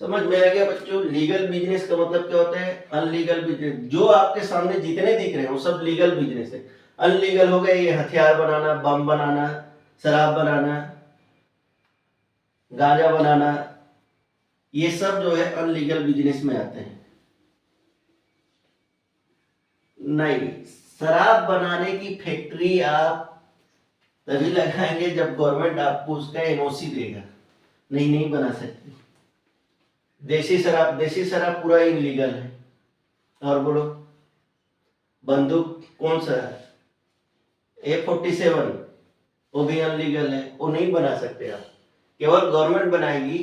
समझ में आ गया बच्चों? लीगल बिजनेस का मतलब क्या होता है? Illegal business. जो आपके सामने जितने दिख रहे हैं वो सब लीगल बिजनेस है। अनलीगल हो गए ये हथियार बनाना, बम बनाना, शराब बनाना, गांजा बनाना, ये सब जो है अनलीगल बिजनेस में आते हैं। नहीं, शराब बनाने की फैक्ट्री आप तभी लगाएंगे जब गवर्नमेंट आपको उसका एनओसी देगा। नहीं बना सकते। देसी शराब पूरा इनलीगल है। और बोलो, बंदूक कौन सा है? A47, वो भी अनलीगल है, वो नहीं बना सकते आप, केवल गवर्नमेंट बनाएगी।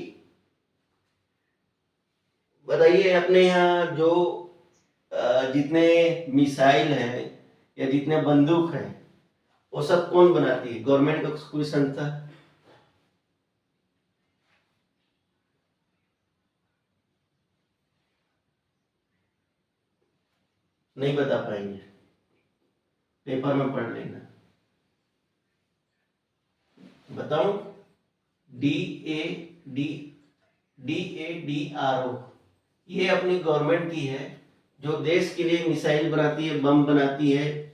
बताइए अपने यहाँ जो जितने मिसाइल हैं या जितने बंदूक हैं वो सब कौन बनाती है? गवर्नमेंट का कोई संस्था? नहीं बता पाएंगे, पेपर में पढ़ लेना। बताऊं? DADRO, ये अपनी गवर्नमेंट की है, जो देश के लिए मिसाइल बनाती है, बम बनाती है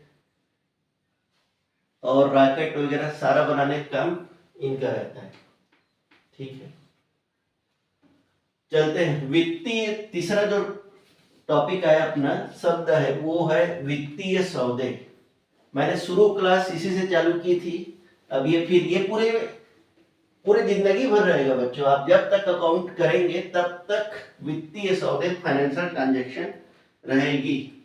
और रॉकेट वगैरह सारा बनाने का काम इनका रहता है। ठीक है, चलते हैं वित्तीय। तीसरा जो टॉपिक है अपना शब्द है वो है वित्तीय सौदे। मैंने शुरू क्लास इसी से चालू की थी। अब ये फिर ये पूरे जिंदगी भर रहेगा बच्चों। आप जब तक अकाउंट करेंगे तब तक वित्तीय सौदे, फाइनेंशियल ट्रांजैक्शन रहेगी।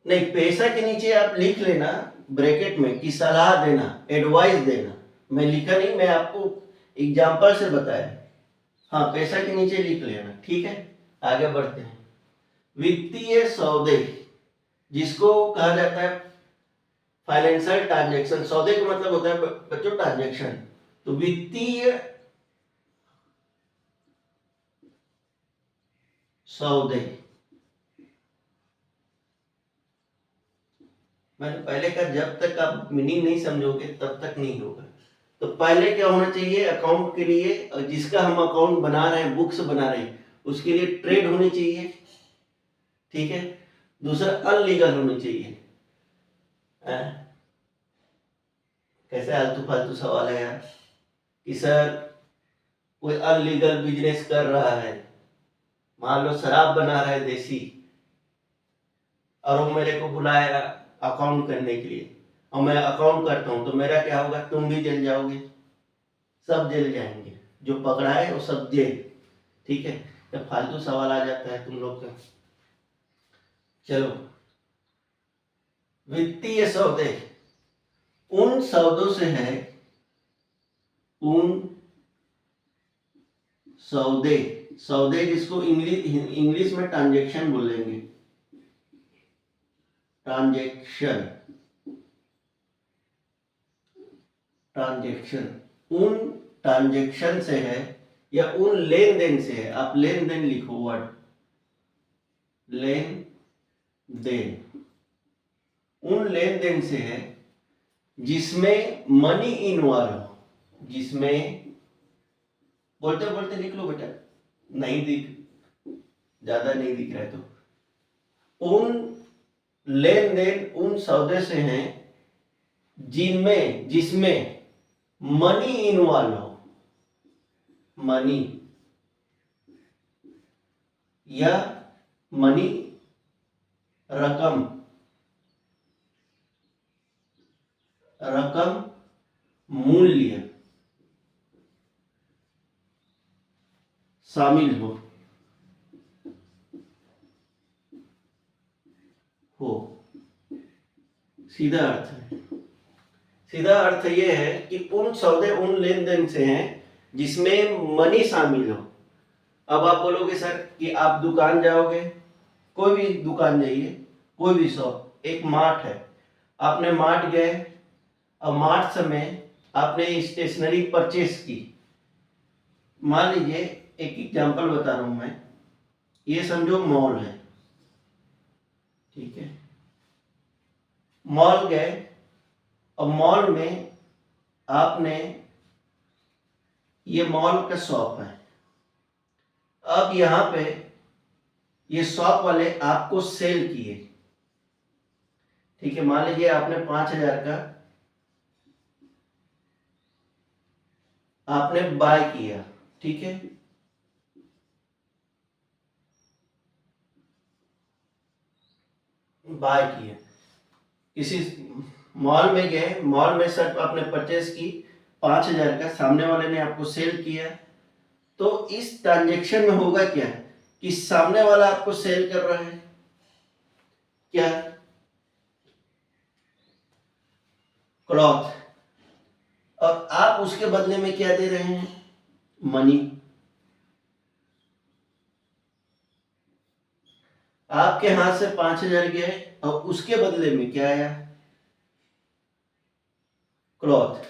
नहीं, पैसा के नीचे आप लिख लेना ब्रैकेट में कि सलाह देना, एडवाइस देना। मैं लिखा नहीं, मैं आपको एग्जाम्पल से बताया। हाँ, पैसा के नीचे लिख लेना। ठीक है, आगे बढ़ते हैं। वित्तीय सौदे, जिसको कहा जाता है फाइनेंशियल ट्रांजैक्शन। सौदे का मतलब होता है बच्चों ट्रांजैक्शन। तो वित्तीय सौदे, मैंने पहले का जब तक आप मीनिंग नहीं समझोगे तब तक नहीं होगा। तो पहले क्या होना चाहिए अकाउंट के लिए? जिसका हम अकाउंट बना रहे हैं, बुक्स बना रहे हैं, उसके लिए ट्रेड होनी चाहिए। ठीक है, दूसरा अनलीगल होनी चाहिए। कैसे आलतू फालतू सवाल है यार कि सर कोई अनलीगल बिजनेस कर रहा है, मान लो शराब बना रहा है देसी, और वो मेरे को बुलाया अकाउंट करने के लिए, और मैं अकाउंट करता हूं, तो मेरा क्या होगा? तुम भी जेल जाओगे, सब जेल जाएंगे, जो पकड़ा है वो सब जेल। ठीक है, जब फालतू सवाल आ जाता है तुम लोग का। चलो, वित्तीय सौदे उन सौदों से है, उन सौदे, सौदे जिसको इंग्लिश में ट्रांजैक्शन बोलेंगे, ट्रांजैक्शन, ट्रांजैक्शन उन ट्रांजैक्शन से है या उन लेन देन से है। आप लेन देन लिखो, वर्ड लेन देन, उन लेन देन से है जिसमें मनी इन्वॉल्व हो, जिसमें, बोलते बोलते लिख लो बेटा, नहीं दिख, ज्यादा नहीं दिख रहा है तो। उन लेन देन उन सौदे से हैं जिसमें मनी इन्वॉल्व हो, मनी या मनी रकम मूल्य शामिल हो सीधा अर्थ है। सीधा अर्थ ये है कि उन सौदे उन लेन देन से हैं जिसमें मनी शामिल हो। अब आप बोलोगे सर कि आप दुकान जाओगे, कोई भी दुकान जाइए, कोई भी शॉप, एक मार्ट है, आपने मार्ट गए, अब मार्ट समय आपने स्टेशनरी परचेस की। मान लीजिए एक एग्जांपल बता रहा हूं मैं, ये समझो मॉल है, ठीक है, मॉल गए और मॉल में आपने, ये मॉल का शॉप है, अब यहाँ पे ये शॉप वाले आपको सेल किए, ठीक है, मान लीजिए आपने 5,000 का आपने बाय किया, ठीक है, बाय किया, किसी मॉल में गए, मॉल में शर्ट आपने परचेस की 5,000 का, सामने वाले ने आपको सेल किया, तो इस ट्रांजेक्शन में होगा क्या कि सामने वाला आपको सेल कर रहा है क्या, क्लॉथ, और आप उसके बदले में क्या दे रहे हैं, मनी। आपके हाथ से 5,000 गए और उसके बदले में क्या आया, क्लॉथ।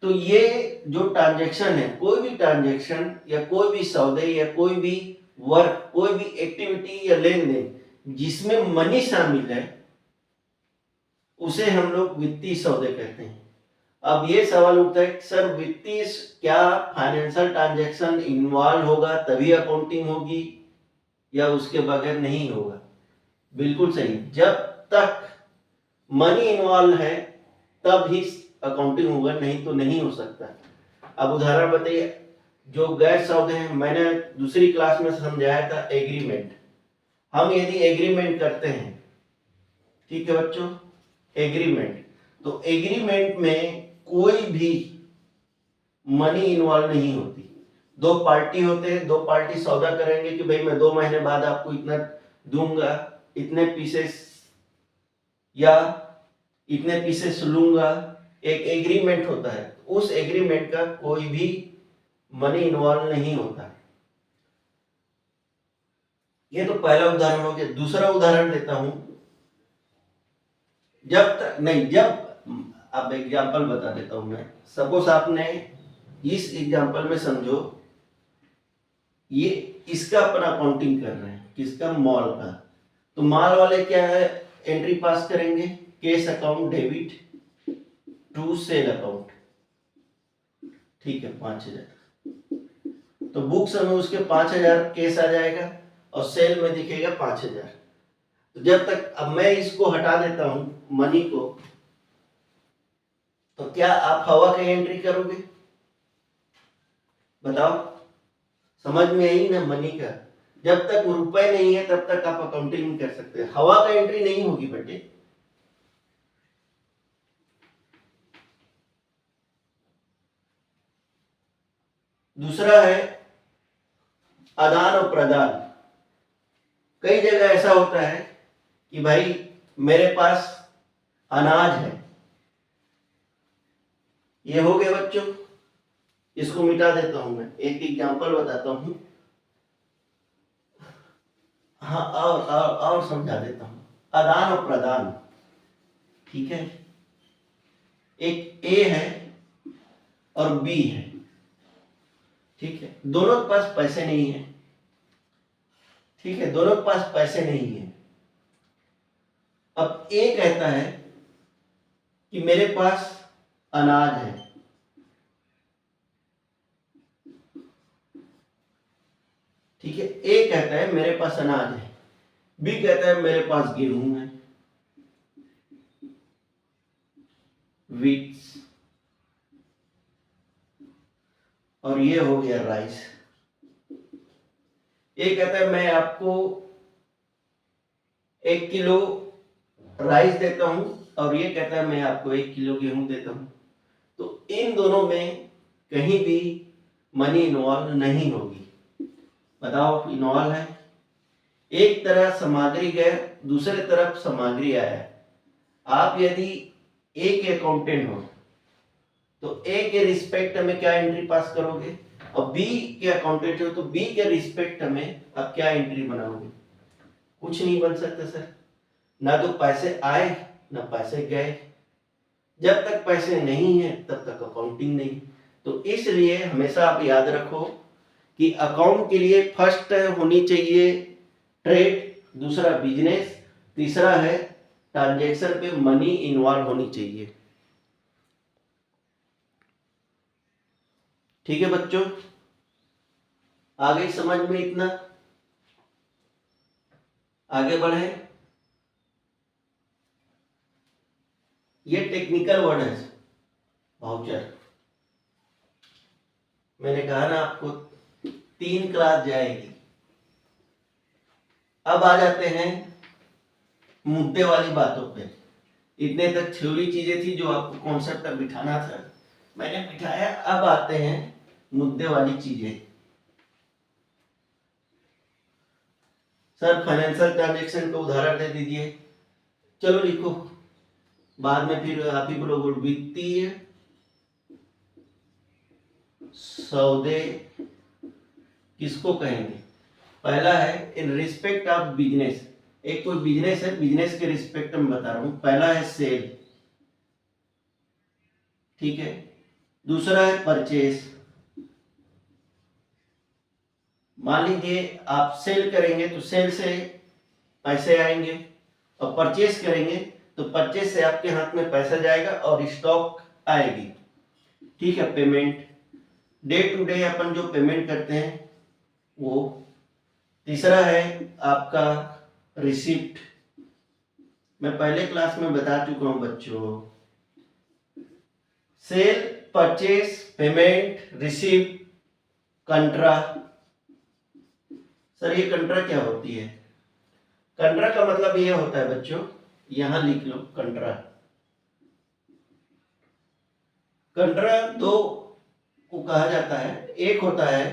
तो ये जो ट्रांजैक्शन है, कोई भी ट्रांजैक्शन या कोई भी सौदे या कोई भी वर्क, कोई भी एक्टिविटी या लेन देन जिसमें मनी शामिल है, उसे हम लोग वित्तीय सौदे कहते हैं। अब ये सवाल उठता है सर वित्तीय क्या फाइनेंशियल ट्रांजैक्शन इन्वॉल्व होगा तभी अकाउंटिंग होगी या उसके बगैर नहीं होगा? बिल्कुल सही, जब तक मनी इन्वॉल्व है तब ही अकाउंटिंग होगा, नहीं तो नहीं हो सकता। अब उदाहरण बताइए, जो गैर सौदे हैं, मैंने दूसरी क्लास में समझाया था एग्रीमेंट। हम यदि एग्रीमेंट करते हैं, ठीक है बच्चों, एग्रीमेंट, तो एग्रीमेंट में कोई भी मनी इन्वॉल्व नहीं होती। दो पार्टी होते हैं, दो पार्टी सौदा करेंगे कि भाई मैं 2 महीने बाद आपको इतना दूंगा, इतने पीसेस या इतने पीसेस लूंगा, एक एग्रीमेंट होता है। उस एग्रीमेंट का कोई भी मनी इन्वॉल्व नहीं होता। ये तो पहला उदाहरण हो गया। दूसरा उदाहरण देता हूं, जब तक नहीं, जब अब एग्जाम्पल बता देता हूं मैं। सपोज आपने इस एग्जाम्पल में समझो, ये इसका अपन अकाउंटिंग कर रहे हैं, किसका, मॉल का। तो मॉल वाले क्या है, एंट्री पास करेंगे, cash account debit to sale account, ठीक है, 5,000। तो बुक्स में उसके 5,000 कैश आ जाएगा और सेल में दिखेगा 5,000। तो जब तक, अब मैं इसको हटा देता हूं मनी को, तो क्या आप हवा की एंट्री करोगे? बताओ, समझ में आई ना मनी का। जब तक रुपए नहीं है तब तक आप अकाउंटिंग नहीं कर सकते, हवा का एंट्री नहीं होगी बेटे। दूसरा है आदान और प्रदान। कई जगह ऐसा होता है कि भाई मेरे पास अनाज है, ये हो गए बच्चों, इसको मिटा देता हूं मैं, एक एग्जांपल बताता हूं। हाँ, और समझा देता हूं। आदान और प्रदान, ठीक है, एक ए है और बी है, ठीक है, दोनों के पास पैसे नहीं है, ठीक है, दोनों के पास पैसे नहीं है। अब ए कहता है कि मेरे पास अनाज है, ठीक है, ए कहता है मेरे पास अनाज है, बी कहता है मेरे पास गेहूं है, वीट्स, और ये हो गया राइस। ये कहता है मैं आपको 1 किलो राइस देता हूं, और ये कहता है मैं आपको 1 किलो गेहूं देता हूं। तो इन दोनों में कहीं भी मनी इन्वॉल्व नहीं होगी। बताओ, इन्वॉल्व है। एक तरफ सामग्री गए, दूसरे तरफ सामग्री आया। आप यदि एक अकाउंटेंट हो तो ए के रिस्पेक्ट में क्या एंट्री पास करोगे, और बी के अकाउंटेंट हो तो बी के रिस्पेक्ट में आप क्या एंट्री बनाओगे? कुछ नहीं बन सकता सर, ना तो पैसे आए ना पैसे गए। जब तक पैसे नहीं है तब तक अकाउंटिंग नहीं। तो इसलिए हमेशा आप याद रखो कि अकाउंट के लिए फर्स्ट होनी चाहिए ट्रेड, दूसरा बिजनेस, तीसरा है ट्रांजैक्शन पे मनी इन्वॉल्व होनी चाहिए। ठीक है बच्चों, आ गई समझ में? इतना आगे बढ़े। ये टेक्निकल वर्ड है वाउचर। मैंने कहा ना आपको 3 क्लास जाएगी। अब आ जाते हैं मुद्दे वाली बातों पे। इतने तक थ्योरी चीजें थी जो आपको कॉन्सेप्ट तक बिठाना था, मैंने बिठाया। अब आते हैं मुद्दे वाली चीजें। सर फाइनेंशियल ट्रांजैक्शन का उदाहरण दे दीजिए। चलो लिखो, बाद में फिर आप ही बोलोगे। वित्तीय सौदे किसको कहेंगे? पहला है इन रिस्पेक्ट ऑफ बिजनेस। एक कोई बिजनेस है, बिजनेस के रिस्पेक्ट में बता रहा हूं। पहला है सेल, ठीक है। दूसरा है परचेस। मान लीजिए आप सेल करेंगे तो सेल से पैसे आएंगे, और परचेस करेंगे तो परचेस से आपके हाथ में पैसा जाएगा और स्टॉक आएगी, ठीक है। पेमेंट, डे टू डे अपन जो पेमेंट करते हैं वो। तीसरा है आपका रिसिप्ट। मैं पहले क्लास में बता चुका हूं बच्चों, cell, purchase, payment, receipt, कंट्रा। Sir ये कंट्रा क्या होती है? कंट्रा का मतलब ये होता है बच्चों, यहां लिख लो कंट्रा। कंट्रा दो को कहा जाता है। एक होता है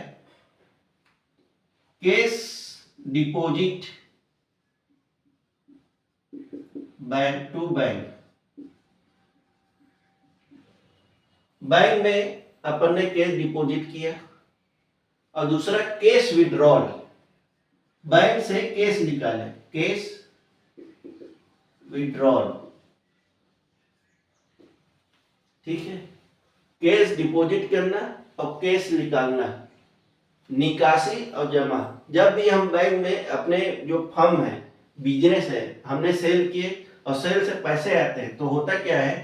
cash deposit bank to bank. Bank में अपन ने कैश डिपॉजिट किया, और दूसरा कैश विड्रॉल, बैंक से कैश निकाले, कैश विड्रॉल, ठीक है। कैश डिपॉजिट करना और कैश निकालना, निकासी और जमा। जब भी हम बैंक में अपने जो फर्म है, बिजनेस है, हमने सेल किए और सेल से पैसे आते हैं, तो होता क्या है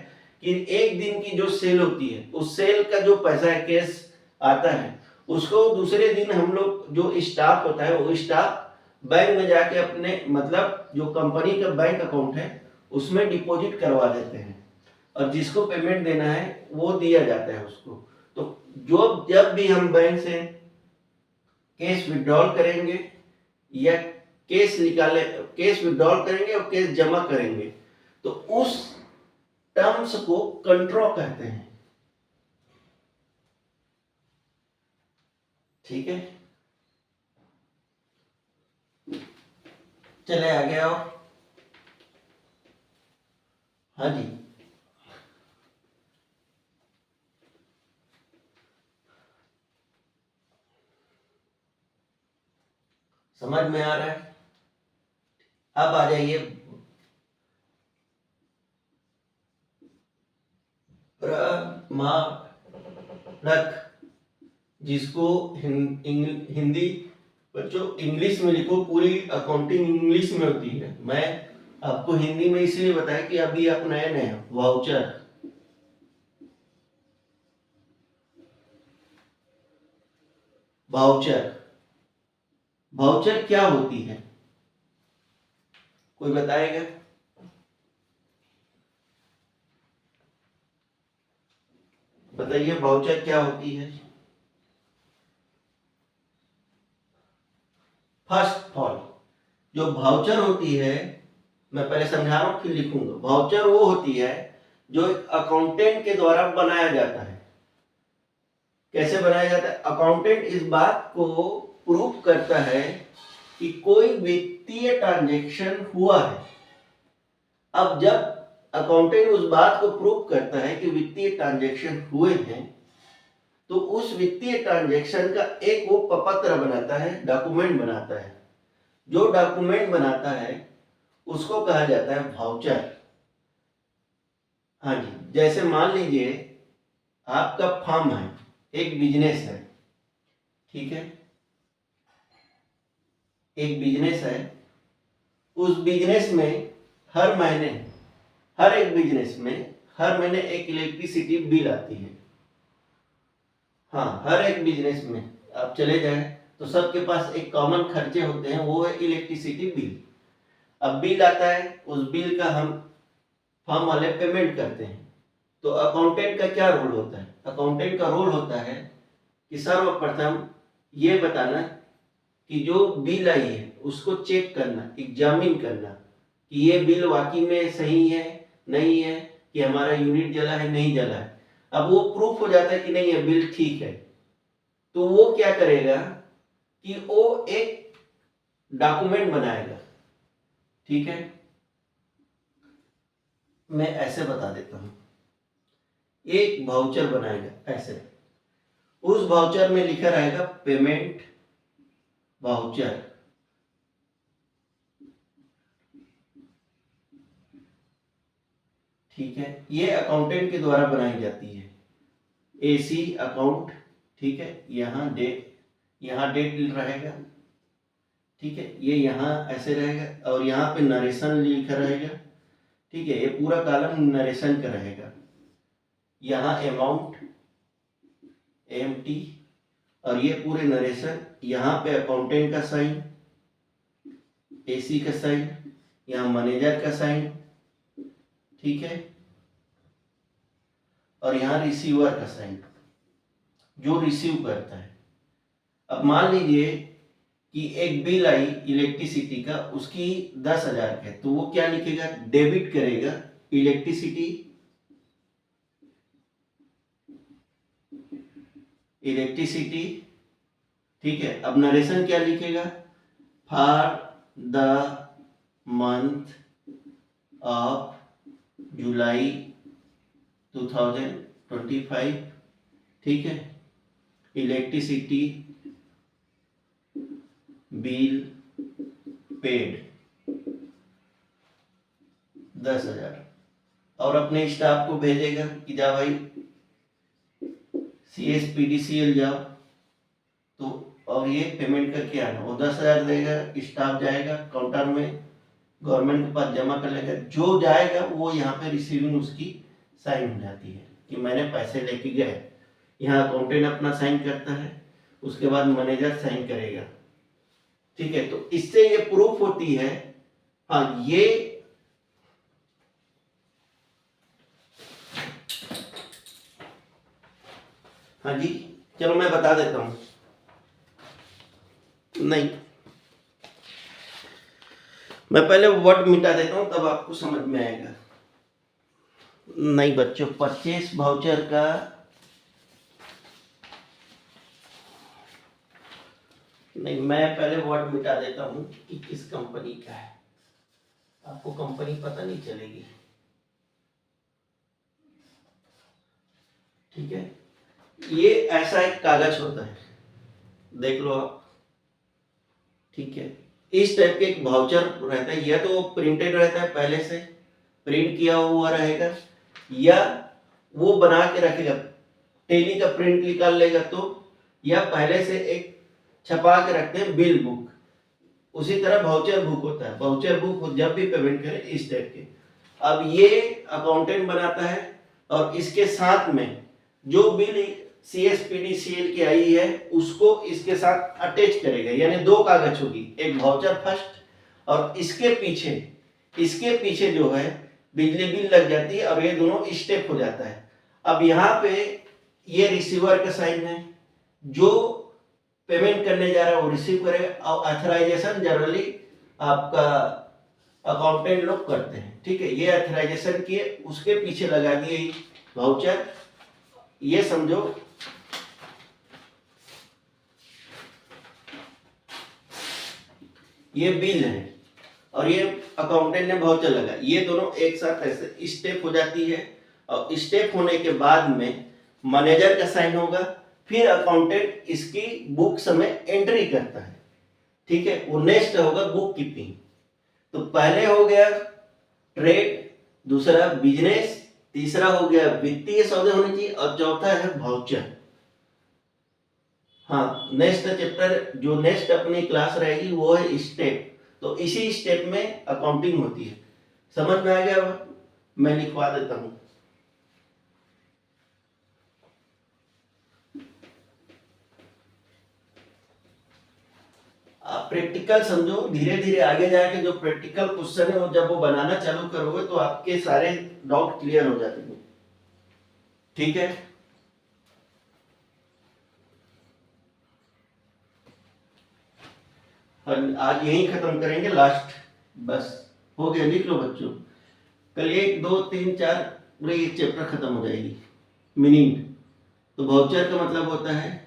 कि एक दिन की जो सेल होती है, उस सेल का जो पैसा है कैश आता है, उसको दूसरे दिन हम लोग जो स्टाफ होता है वो स्टाफ बैंक में जाके अपने मतलब जो कंपनी का बैंक अकाउंट है उसमें डिपॉजिट करवा देते हैं, और जिसको पेमेंट देना है वो दिया जाता है उसको। तो जो जब भी हम बैंक से कैश विड्रॉल करेंगे या कैश निकाले, कैश विड्रॉल करेंगे और कैश जमा करेंगे, तो उस टर्म्स को कंट्रो कहते हैं, ठीक है। चले आगे आओ। हाँ जी, समझ में आ रहा है? अब आ जाइए प्रमाणक, जिसको हिंदी बच्चों इंग्लिश में लिखो। पूरी अकाउंटिंग इंग्लिश में होती है, मैं आपको हिंदी में इसलिए बताया कि अभी आप नए नए हैं। वाउचर, वाउचर, वाउचर क्या होती है? कोई बताएगा? बताइए वाउचर क्या होती है? फर्स्ट ऑफ ऑल जो वाउचर होती है, मैं पहले समझा रहा हूं फिर लिखूंगा। वाउचर वो होती है जो एक अकाउंटेंट के द्वारा बनाया जाता है। कैसे बनाया जाता है? अकाउंटेंट इस बात को प्रूफ करता है कि कोई वित्तीय ट्रांजैक्शन हुआ है। अब जब अकाउंटेंट उस बात को प्रूफ करता है कि वित्तीय ट्रांजैक्शन हुए हैं, तो उस वित्तीय ट्रांजैक्शन का एक वो पत्र बनाता है, डॉक्यूमेंट बनाता है। जो डॉक्यूमेंट बनाता है उसको कहा जाता है वाउचर। हाँ जी, जैसे मान लीजिए आपका फर्म है, एक बिजनेस है, ठीक है, एक बिजनेस है। उस बिजनेस में हर महीने, हर एक बिजनेस में हर महीने एक इलेक्ट्रिसिटी बिल आती है। हाँ, हर एक बिजनेस में आप चले जाएं तो सबके पास एक कॉमन खर्चे होते हैं, वो है इलेक्ट्रिसिटी बिल। अब बिल आता है, उस बिल का हम फर्म वाले पेमेंट करते हैं। तो अकाउंटेंट का क्या रोल होता है? अकाउंटेंट का रोल होता है कि सर्वप्रथम ये बताना कि जो बिल आई है उसको चेक करना, एग्जामिन करना कि ये बिल वाकई में सही है, नहीं है, कि हमारा यूनिट जला है, नहीं जला है। अब वो प्रूफ हो जाता है कि नहीं, ये बिल ठीक है, तो वो क्या करेगा कि वो एक डॉक्यूमेंट बनाएगा। ठीक है, मैं ऐसे बता देता हूं, एक वाउचर बनाएगा ऐसे। उस वाउचर में लिखा रहेगा पेमेंट वाउचर। ठीक है, ये अकाउंटेंट के द्वारा बनाई जाती है, एसी अकाउंट। ठीक है, यहाँ डेट रहेगा। ठीक है, ये यहाँ ऐसे रहेगा और यहाँ पे नरेशन लिखा रहेगा। ठीक है, ये पूरा कॉलम नरेशन का रहेगा। यहाँ अमाउंट एमटी और ये पूरे नरेशन। यहाँ पे अकाउंटेंट का साइन, एसी का साइन, यहाँ मैनेजर का साइन। ठीक है, और यहाँ रिसीवर का साइन, जो रिसीव करता है। अब मान लीजिए कि एक बिल आई इलेक्ट्रिसिटी का, उसकी 10,000 है, तो वो क्या लिखेगा? डेबिट करेगा इलेक्ट्रिसिटी, ठीक है। अब नरेशन क्या लिखेगा? For the month of July 2025। ठीक है, इलेक्ट्रिसिटी बिल पेड 10,000। और अपने स्टाफ को भेजेगा कि जा भाई CSPDCL जाओ तो और ये पेमेंट करके आना। वो 10,000 देगा, स्टाफ जाएगा काउंटर में, गवर्नमेंट के पास जमा कर लेगा। जो जाएगा वो यहाँ पे रिसीविंग उसकी साइन हो जाती है कि मैंने पैसे लेके गए। यहाँ अकाउंटेंट अपना साइन करता है, उसके बाद मैनेजर साइन करेगा। ठीक है, तो इससे ये प्रूफ होती है। हाँ, ये हाँ जी, चलो मैं बता देता हूं। नहीं, मैं पहले वर्ड मिटा देता हूं, तब आपको समझ में आएगा। नहीं बच्चों, परचेस वाउचर का नहीं, मैं पहले वर्ड मिटा देता हूं कि किस कंपनी का है। आपको कंपनी पता नहीं चलेगी। ठीक है, ये ऐसा एक कागज होता है, देख लो आप। ठीक है, इस टाइप के एक वाउचर रहता है, या तो प्रिंटेड रहता है, पहले से प्रिंट किया हुआ रहेगा, या वो बना के रखेगा, टेली का प्रिंट निकाल लेगा तो, या पहले से एक छपा के रखते हैं बिल बुक। उसी तरह वाउचर बुक होता है, वाउचर बुक जब भी पेमेंट करें इस टाइप के। अब ये अकाउंटेंट बनाता है और इसके साथ में जो बिल CSPDCL की आई है उसको इसके साथ अटैच करेगा, यानी दो कागज होगी, एक वाउचर फर्स्ट और इसके पीछे जो है बिजली बिल लग जाती है और ये दोनों स्टेप हो जाता है। अब यहाँ पे ये रिसीवर का साइन है, जो पेमेंट करने जा रहा है वो रिसीव करेगा। और ऑथराइजेशन जनरली आपका अकाउंटेंट लोग करते हैं। ठीक है, ये ऑथराइजेशन किए, उसके पीछे लगा दिए वाउचर। ये समझो ये बिल है और ये अकाउंटेंट ने वाउचर लगा, ये दोनों एक साथ ऐसे स्टेप हो जाती है। और स्टेप होने के बाद में मैनेजर का साइन होगा, फिर अकाउंटेंट इसकी बुक्स में एंट्री करता है, ठीक है। वो नेक्स्ट होगा बुक कीपिंग। तो पहले हो गया ट्रेड, दूसरा बिजनेस, तीसरा हो गया वित्तीय सौदे होने चाहिए, और चौथा है वाउचर। हाँ, नेक्स्ट चैप्टर जो नेक्स्ट अपनी क्लास रहेगी वो है स्टेप। तो इसी स्टेप में अकाउंटिंग होती है। समझ में आ गया? मैं लिखवा देता हूं। आप प्रैक्टिकल समझो, धीरे धीरे आगे जाके जो प्रैक्टिकल क्वेश्चन है वो जब वो बनाना चालू करोगे तो आपके सारे डाउट क्लियर हो जाते हैं, ठीक है। आज यही खत्म करेंगे, लास्ट बस हो गया। लिख लो बच्चों, कल 1 2 3 4 पूरे एक चैप्टर खत्म हो जाएगी। मीनिंग तो वाउचर का मतलब होता है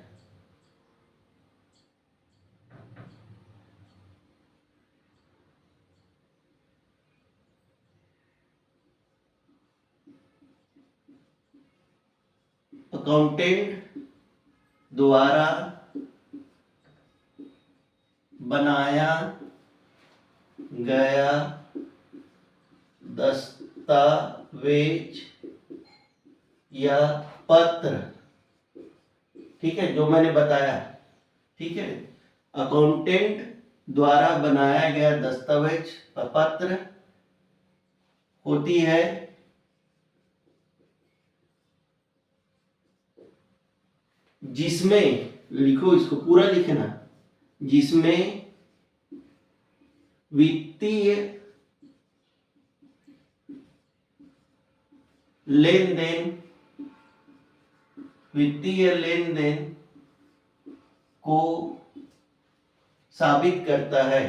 अकाउंटेंट द्वारा बनाया गया दस्तावेज या पत्र, ठीक है, जो मैंने बताया, ठीक है। अकाउंटेंट द्वारा बनाया गया दस्तावेज या पत्र होती है जिसमें, लिखो इसको पूरा लिखना, जिसमें वित्तीय लेन देन को साबित करता है,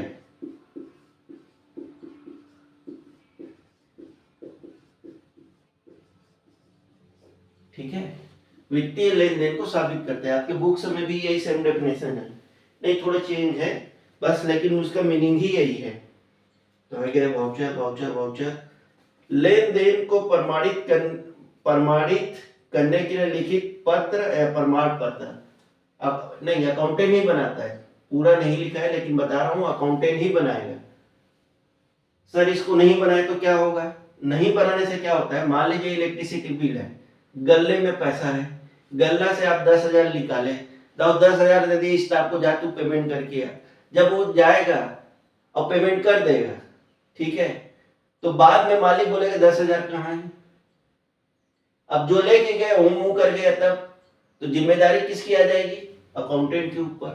ठीक है। वित्तीय लेन देन को साबित करता है। आपके बुक्स में भी यही सेम डेफिनेशन है, नहीं थोड़ा चेंज है बस, लेकिन उसका मीनिंग ही यही है। तो है वाउचर वाउचर वाउचर लेन देन को प्रमाणित करने के लिए लिखित पत्र या प्रमाण पत्र। अब नहीं, अकाउंटेंट ही बनाता है, पूरा नहीं लिखा है लेकिन बता रहा हूं अकाउंटेंट ही बनाएगा। सर इसको नहीं बनाए तो क्या होगा? नहीं बनाने से क्या होता है, मान लीजिए इलेक्ट्रिसिटी बिल है, गल्ले में पैसा है, गल्ला से आप 10,000 निकाले, तो 10,000 दे दिए स्टाफ को, जा तू पेमेंट करके आ। जब वो जाएगा और पेमेंट कर देगा, ठीक है, तो बाद में मालिक बोलेगा 10,000 कहाँ है? अब जो लेके गए वो मुंह कर गया, तब तो जिम्मेदारी किसकी आ जाएगी? अकाउंटेंट के ऊपर,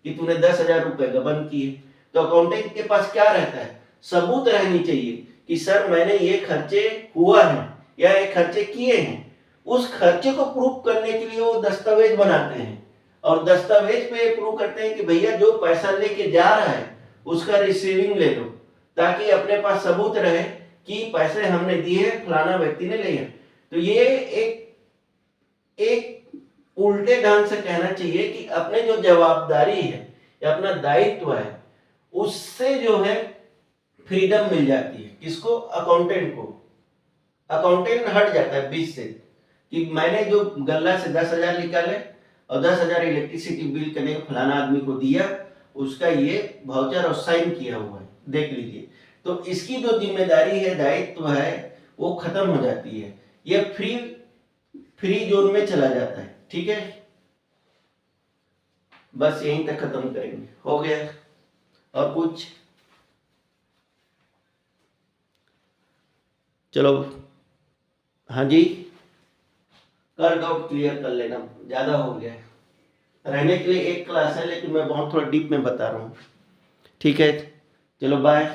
कि तूने 10,000 रुपए गबन किए। तो अकाउंटेंट के पास क्या रहता है? सबूत रहनी चाहिए कि सर मैंने ये खर्चे हुआ है या ये खर्चे किए हैं। उस खर्चे को प्रूफ करने के लिए वो दस्तावेज बनाते हैं, और दस्तावेज पे प्रूफ करते हैं कि भैया जो पैसा लेके जा रहा है उसका रिसीविंग ले लो, ताकि अपने पास सबूत रहे कि पैसे हमने दिए, फलाना व्यक्ति ने लिए। तो ये एक उल्टे ढंग से कहना चाहिए कि अपने जो जवाबदारी है या अपना दायित्व है उससे जो है फ्रीडम मिल जाती है। किसको? अकाउंटेंट को। अकाउंटेंट हट जाता है बीच से, कि मैंने जो गल्ला से 10,000 निकाले और 10,000 इलेक्ट्रिसिटी बिल करने फलाना आदमी को दिया, उसका ये वाउचर और साइन किया हुआ है, देख लीजिए। तो इसकी जो जिम्मेदारी है, दायित्व है, वो खत्म हो जाती है, ये फ्री जोन में चला जाता है, ठीक है। बस यहीं तक खत्म करेंगे, हो गया। और कुछ? चलो, हाँ जी, कल डाउट क्लियर कर लेना, ज्यादा हो गया है। रहने के लिए एक क्लास है लेकिन मैं बहुत थोड़ा डीप में बता रहा हूँ, ठीक है। चलो बाय।